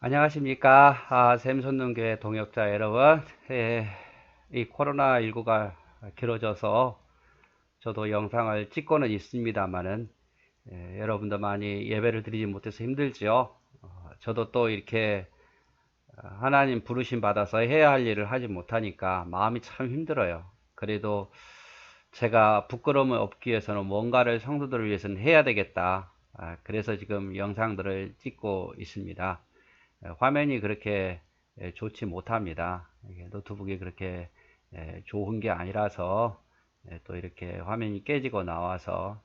안녕하십니까. 샘손능교회 동역자 여러분. 이 코로나19가 길어져서 저도 영상을 찍고는 있습니다만은, 여러분도 많이 예배를 드리지 못해서 힘들지요. 저도 또 이렇게 하나님 부르심 받아서 해야 할 일을 하지 못하니까 마음이 참 힘들어요. 그래도 제가 부끄러움을 없기 위해서는 뭔가를 성도들을 위해서는 해야 되겠다. 그래서 지금 영상들을 찍고 있습니다. 화면이 그렇게 좋지 못합니다. 노트북이 그렇게 좋은 게 아니라서 또 이렇게 화면이 깨지고 나와서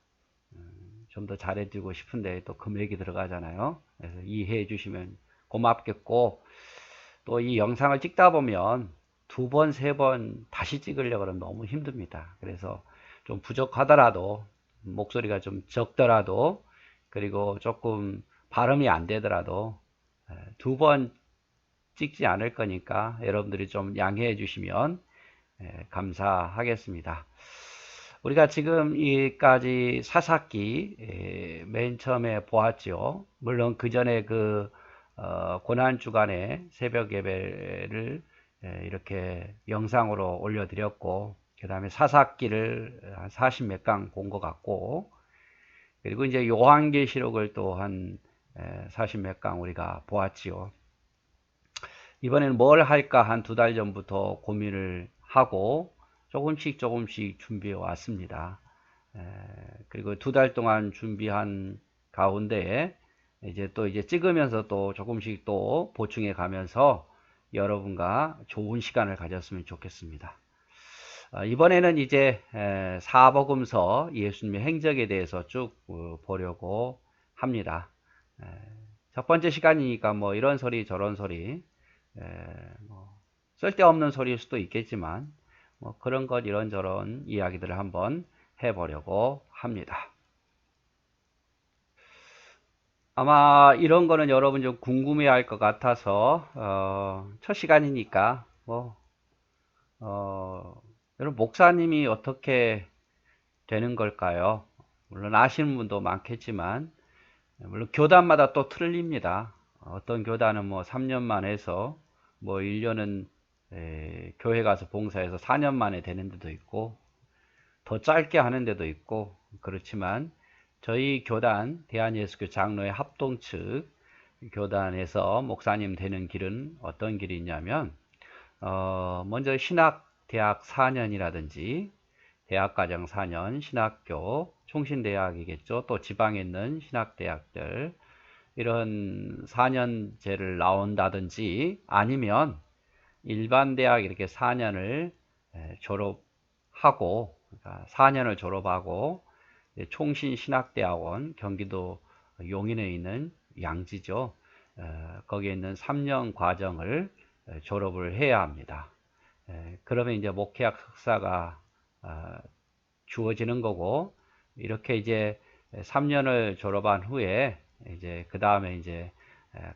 좀 더 잘해주고 싶은데 또 금액이 들어가잖아요. 그래서 이해해 주시면 고맙겠고, 또 이 영상을 찍다 보면 두 번, 세 번 다시 찍으려고 하면 너무 힘듭니다. 그래서 좀 부족하더라도, 목소리가 좀 적더라도, 그리고 조금 발음이 안 되더라도 두 번 찍지 않을 거니까 여러분들이 좀 양해해 주시면 감사하겠습니다. 우리가 지금 이까지 사사기 맨 처음에 보았죠. 물론 그 전에 그 고난 주간에 새벽 예배를 이렇게 영상으로 올려드렸고, 그 다음에 사사기를 한 40 몇 강 본 것 같고, 그리고 이제 요한계시록을 또 한 40 몇 강 우리가 보았지요. 이번에는 뭘 할까 한 두 달 전부터 고민을 하고 조금씩 준비해 왔습니다. 그리고 두 달 동안 준비한 가운데 이제 찍으면서 또 조금씩 또 보충해 가면서 여러분과 좋은 시간을 가졌으면 좋겠습니다. 이번에는 이제 사복음서 예수님의 행적에 대해서 쭉 보려고 합니다. 첫 번째 시간이니까 뭐 이런 소리 저런 소리, 뭐 쓸데없는 소리일 수도 있겠지만 뭐 그런 것 이런저런 이야기들을 한번 해보려고 합니다. 아마 이런 거는 여러분 좀 궁금해 할 것 같아서 첫 시간이니까 여러분 목사님이 어떻게 되는 걸까요? 물론 아시는 분도 많겠지만 물론 교단마다 또 틀립니다. 어떤 교단은 뭐 3년만 해서 뭐 1년은 교회 가서 봉사해서 4년 만에 되는 데도 있고 더 짧게 하는 데도 있고, 그렇지만 저희 교단 대한예수교 장로회 합동 측 교단에서 목사님 되는 길은 어떤 길이 있냐면 먼저 신학대학 4년이라든지 대학과정 4년, 신학교, 총신대학이겠죠. 또 지방에 있는 신학대학들 이런 4년제를 나온다든지, 아니면 일반 대학 이렇게 4년을 졸업하고, 그러니까 4년을 졸업하고 총신신학대학원 경기도 용인에 있는 양지죠. 거기에 있는 3년 과정을 졸업을 해야 합니다. 그러면 이제 목회학 석사가 주어지는 거고, 이렇게 이제 3년을 졸업한 후에 이제 그 다음에 이제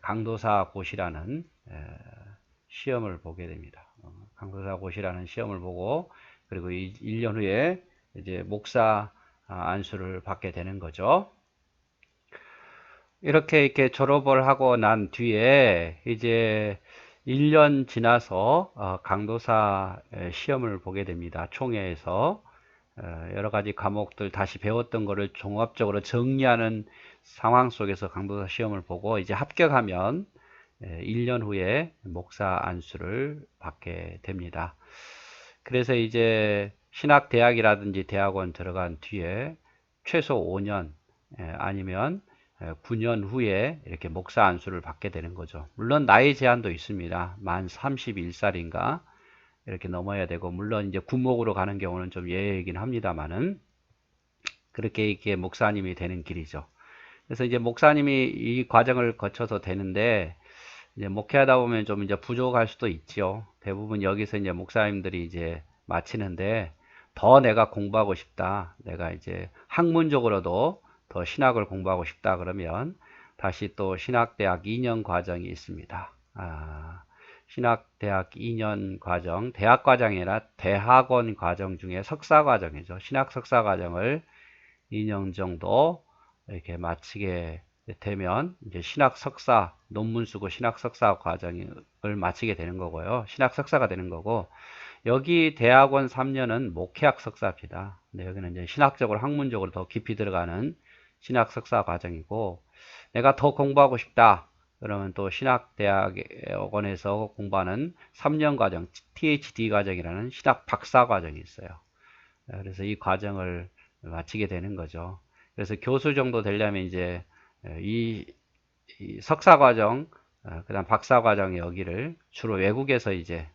강도사 고시라는 시험을 보게 됩니다. 강도사 고시라는 시험을 보고, 그리고 1년 후에 이제 목사 안수를 받게 되는 거죠. 이렇게 졸업을 하고 난 뒤에 이제 1년 지나서 강도사 시험을 보게 됩니다. 총회에서 여러 가지 과목들 다시 배웠던 거를 종합적으로 정리하는 상황 속에서 강도사 시험을 보고 이제 합격하면 1년 후에 목사 안수를 받게 됩니다. 그래서 이제 신학대학이라든지 대학원 들어간 뒤에 최소 5년 아니면 9년 후에 이렇게 목사 안수를 받게 되는 거죠. 물론 나이 제한도 있습니다. 만 31살인가 이렇게 넘어야 되고, 물론 이제 구목으로 가는 경우는 좀 예외이긴 합니다만은 그렇게 이렇게 목사님이 되는 길이죠. 그래서 이제 목사님이 이 과정을 거쳐서 되는데, 이제 목회하다 보면 좀 이제 부족할 수도 있죠. 대부분 여기서 이제 목사님들이 이제 마치는데, 더 내가 공부하고 싶다, 내가 이제 학문적으로도 더 신학을 공부하고 싶다 그러면 다시 또 신학대학 2년 과정이 있습니다. 신학대학 2년 과정, 대학 과정이 아니라 대학원 과정 중에 석사 과정이죠. 신학 석사 과정을 2년 정도 이렇게 마치게 되면 이제 신학 석사 논문 쓰고 신학 석사 과정을 마치게 되는 거고요. 신학 석사가 되는 거고, 여기 대학원 3년은 목회학 석사입니다. 근데 여기는 이제 신학적으로 학문적으로 더 깊이 들어가는 신학 석사 과정이고, 내가 더 공부하고 싶다 그러면 또 신학대학원에서 공부하는 3년 과정, THD 과정이라는 신학 박사 과정이 있어요. 그래서 이 과정을 마치게 되는 거죠. 그래서 교수 정도 되려면 이제 이, 이 석사 과정, 그다음 박사 과정 여기를 주로 외국에서 이제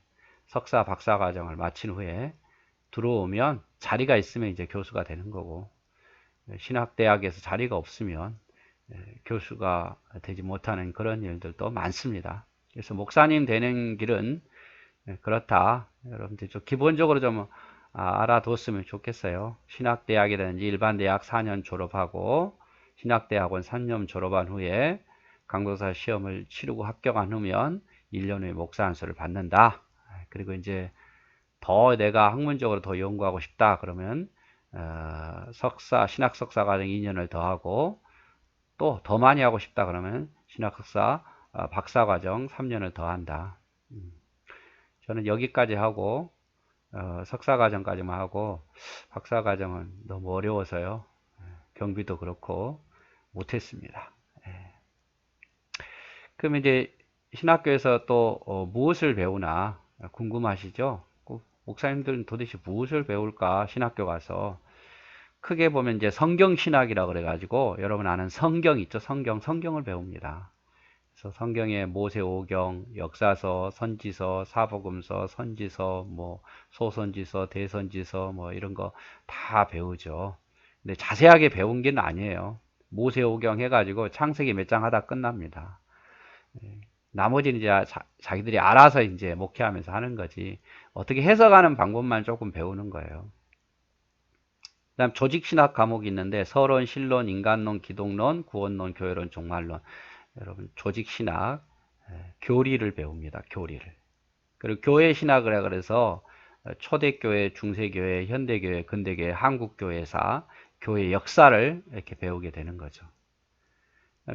석사 박사 과정을 마친 후에 들어오면 자리가 있으면 이제 교수가 되는 거고, 신학대학에서 자리가 없으면 교수가 되지 못하는 그런 일들도 많습니다. 그래서 목사님 되는 길은 그렇다. 여러분들 좀 기본적으로 좀 알아뒀으면 좋겠어요. 신학대학이라든지 일반대학 4년 졸업하고 신학대학원 3년 졸업한 후에 강도사 시험을 치르고 합격한 후면 1년 후에 목사 안수를 받는다. 그리고 이제 더 내가 학문적으로 더 연구하고 싶다 그러면 석사 신학 석사 과정 2년을 더 하고, 또 더 많이 하고 싶다 그러면 신학 석사 박사 과정 3년을 더 한다. 저는 여기까지 하고 석사 과정까지만 하고, 박사 과정은 너무 어려워서요. 경비도 그렇고 못했습니다. 그럼 이제 신학교에서 또 무엇을 배우나 궁금하시죠? 목사님들은 도대체 무엇을 배울까? 신학교 가서 크게 보면 이제 성경신학이라고 그래가지고, 여러분 아는 성경 있죠? 성경을 배웁니다. 그래서 성경의 모세오경, 역사서, 선지서, 사복음서, 선지서, 뭐 소선지서, 대선지서 뭐 이런 거 다 배우죠. 근데 자세하게 배운 게 아니에요. 모세오경 해가지고 창세기 몇 장 하다 끝납니다. 나머지는 이제 자기들이 알아서 이제 목회하면서 하는 거지, 어떻게 해석하는 방법만 조금 배우는 거예요. 그다음 조직신학 과목이 있는데, 서론, 신론, 인간론, 기독론, 구원론, 교회론, 종말론. 여러분 조직신학, 교리를 배웁니다. 교리를. 그리고 교회신학을 그래서 초대교회, 중세교회, 현대교회, 근대교회, 한국교회사, 교회 역사를 이렇게 배우게 되는 거죠.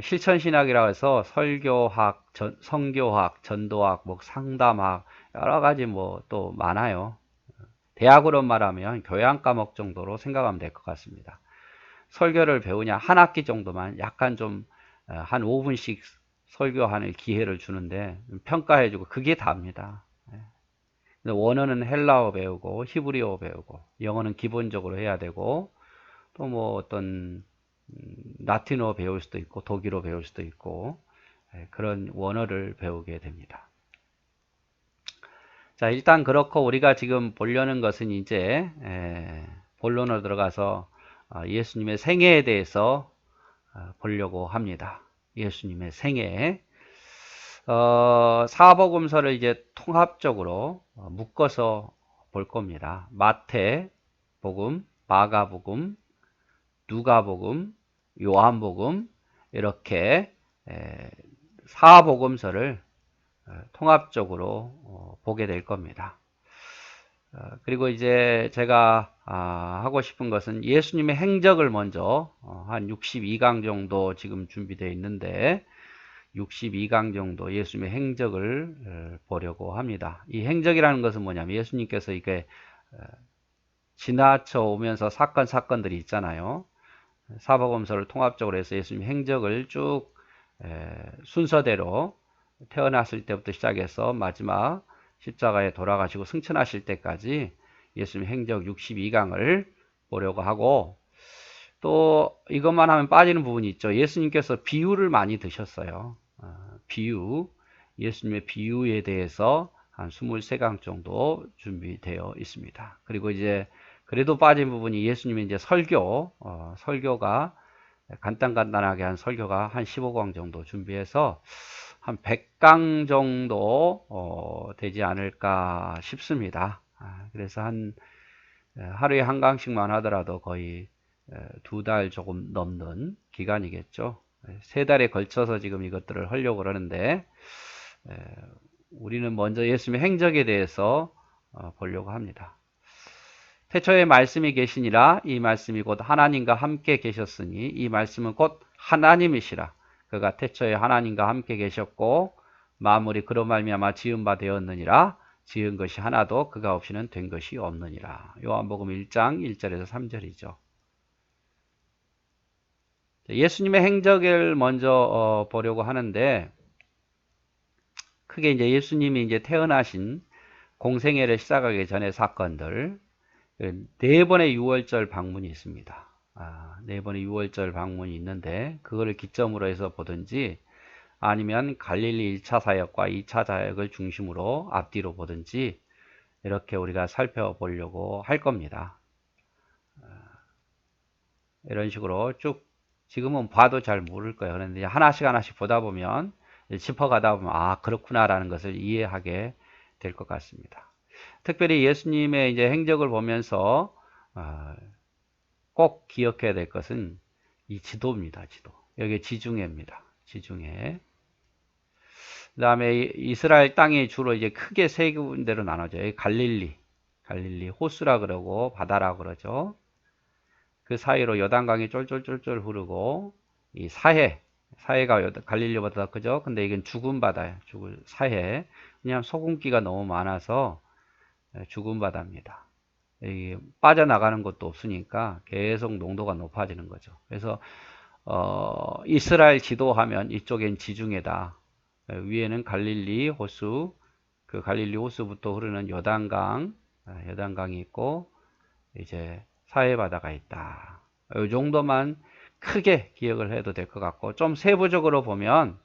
실천신학이라고 해서 설교학, 성교학, 전도학, 뭐 상담학, 여러 가지 뭐 또 많아요. 대학으로 말하면 교양 과목 정도로 생각하면 될 것 같습니다. 설교를 배우냐, 한 학기 정도만 약간 좀 한 5분씩 설교하는 기회를 주는데 평가해주고, 그게 답니다. 원어는 헬라어 배우고 히브리어 배우고, 영어는 기본적으로 해야 되고, 또 뭐 어떤 라틴어 배울 수도 있고 독일어 배울 수도 있고, 그런 원어를 배우게 됩니다. 자, 일단 그렇고 우리가 지금 보려는 것은 이제 본론으로 들어가서 예수님의 생애에 대해서 보려고 합니다. 예수님의 생애. 사복음서를 이제 통합적으로 묶어서 볼 겁니다. 마태복음, 마가복음, 누가복음, 요한복음, 이렇게 사복음서를 통합적으로 보게 될 겁니다. 그리고 이제 제가 하고 싶은 것은 예수님의 행적을 먼저 한 62강 정도 지금 준비되어 있는데, 62강 정도 예수님의 행적을 보려고 합니다. 이 행적이라는 것은 뭐냐면, 예수님께서 이게 지나쳐 오면서 사건들이 있잖아요. 사복음서를 통합적으로 해서 예수님 행적을 쭉 순서대로 태어났을 때부터 시작해서 마지막 십자가에 돌아가시고 승천하실 때까지 예수님 행적 62강을 보려고 하고, 또 이것만 하면 빠지는 부분이 있죠. 예수님께서 비유를 많이 드셨어요. 예수님의 비유에 대해서 한 23강 정도 준비되어 있습니다. 그리고 이제 그래도 빠진 부분이 예수님의 이제 설교가 간단하게 한 설교가 한 15강 정도 준비해서 한 100강 정도 되지 않을까 싶습니다. 그래서 하루에 한 강씩만 하더라도 거의 2달 조금 넘는 기간이겠죠. 3달에 걸쳐서 지금 이것들을 하려고 그러는데, 우리는 먼저 예수님의 행적에 대해서 보려고 합니다. 태초에 말씀이 계시니라, 이 말씀이 곧 하나님과 함께 계셨으니 이 말씀은 곧 하나님이시라. 그가 태초에 하나님과 함께 계셨고 만물이 그로 말미암아 지은 바 되었느니라. 지은 것이 하나도 그가 없이는 된 것이 없느니라. 요한복음 1장 1절에서 3절이죠. 예수님의 행적을 먼저 보려고 하는데, 크게 이제 예수님이 이제 태어나신 공생애를 시작하기 전의 사건들, 네 번의 유월절 방문이 있습니다. 네 번의 유월절 방문이 있는데, 그거를 기점으로 해서 보든지, 아니면 갈릴리 1차 사역과 2차 사역을 중심으로 앞뒤로 보든지, 이렇게 우리가 살펴보려고 할 겁니다. 이런 식으로 쭉, 지금은 봐도 잘 모를 거예요. 그런데 하나씩 하나씩 보다 보면, 짚어가다 보면, 아, 그렇구나라는 것을 이해하게 될 것 같습니다. 특별히 예수님의 이제 행적을 보면서, 꼭 기억해야 될 것은 이 지도입니다. 지도. 여기 지중해입니다. 지중해. 그 다음에 이스라엘 땅이 주로 이제 크게 세 군데로 나눠져요. 갈릴리 호수라 그러고 바다라 그러죠. 그 사이로 요단강이 쫄쫄쫄쫄 흐르고, 이 사해가 갈릴리보다 더 크죠. 근데 이건 죽은 바다예요. 죽을 사해. 왜냐하면 소금기가 너무 많아서 죽은 바다입니다. 빠져나가는 것도 없으니까 계속 농도가 높아지는 거죠. 그래서 이스라엘 지도하면 이쪽엔 지중해다. 위에는 갈릴리 호수, 그 갈릴리 호수부터 흐르는 요단강이 있고 이제 사해 바다가 있다. 이 정도만 크게 기억을 해도 될 것 같고, 좀 세부적으로 보면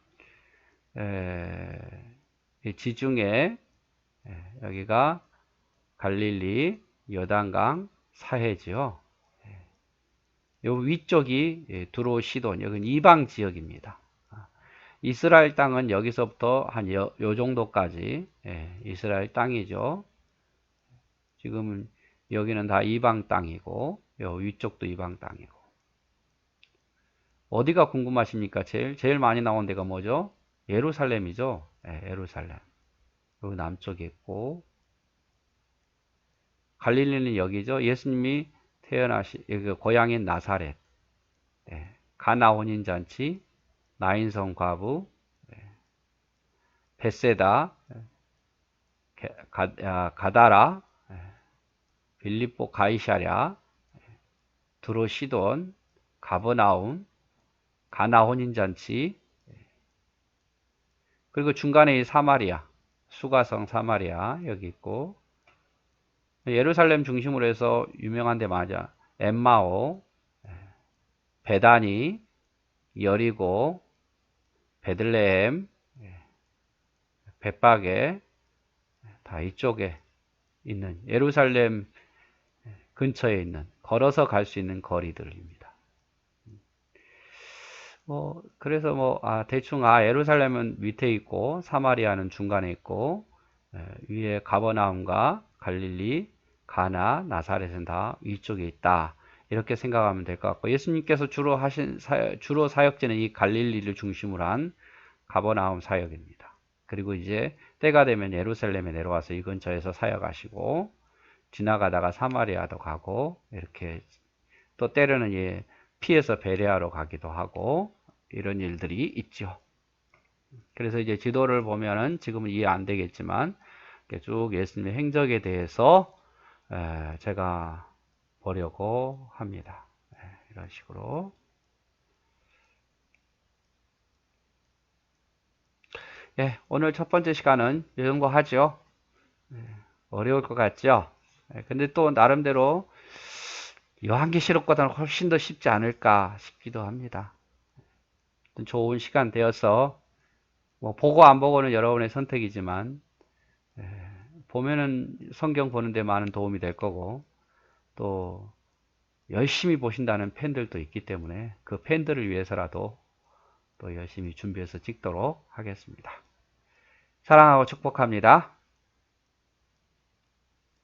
지중해, 여기가 갈릴리, 요단강, 사해지요. 요 위쪽이 두로 시돈, 여기는 이방 지역입니다. 이스라엘 땅은 여기서부터 한 요 정도까지 이스라엘 땅이죠. 지금은 여기는 다 이방 땅이고, 요 위쪽도 이방 땅이고. 어디가 궁금하십니까? 제일 많이 나온 데가 뭐죠? 예루살렘이죠. 예루살렘. 여기 남쪽에 있고, 갈릴리는 여기죠. 예수님이 여기 고향인 나사렛, 가나 혼인잔치, 나인성 과부, 벳세다, 가다라, 빌립보 가이사랴, 두로 시돈, 가버나움, 가나 혼인잔치, 그리고 중간에 이 사마리아, 수가성 사마리아 여기 있고, 예루살렘 중심으로 해서 유명한 데 맞아. 엠마오, 베다니, 여리고, 베들레헴, 벳바게, 다 이쪽에 있는, 예루살렘 근처에 있는, 걸어서 갈 수 있는 거리들입니다. 그래서 대충, 예루살렘은 밑에 있고, 사마리아는 중간에 있고, 위에 가버나움과 갈릴리, 가나, 나사렛은 다 위쪽에 있다. 이렇게 생각하면 될 것 같고, 예수님께서 주로 사역지는 이 갈릴리를 중심으로 한 가버나움 사역입니다. 그리고 이제 때가 되면 예루살렘에 내려와서 이 근처에서 사역하시고, 지나가다가 사마리아도 가고, 이렇게 또 때로는 피해서 베레아로 가기도 하고, 이런 일들이 있죠. 그래서 이제 지도를 보면은 지금은 이해 안 되겠지만, 쭉 예수님의 행적에 대해서 제가 보려고 합니다. 이런 식으로. 오늘 첫 번째 시간은 이 정도 하죠. 어려울 것 같죠? 근데 또 나름대로 요한계시록보다는 훨씬 더 쉽지 않을까 싶기도 합니다. 좋은 시간 되어서 보고 안 보고는 여러분의 선택이지만 보면은 성경 보는 데 많은 도움이 될 거고, 또 열심히 보신다는 팬들도 있기 때문에 그 팬들을 위해서라도 또 열심히 준비해서 찍도록 하겠습니다. 사랑하고 축복합니다.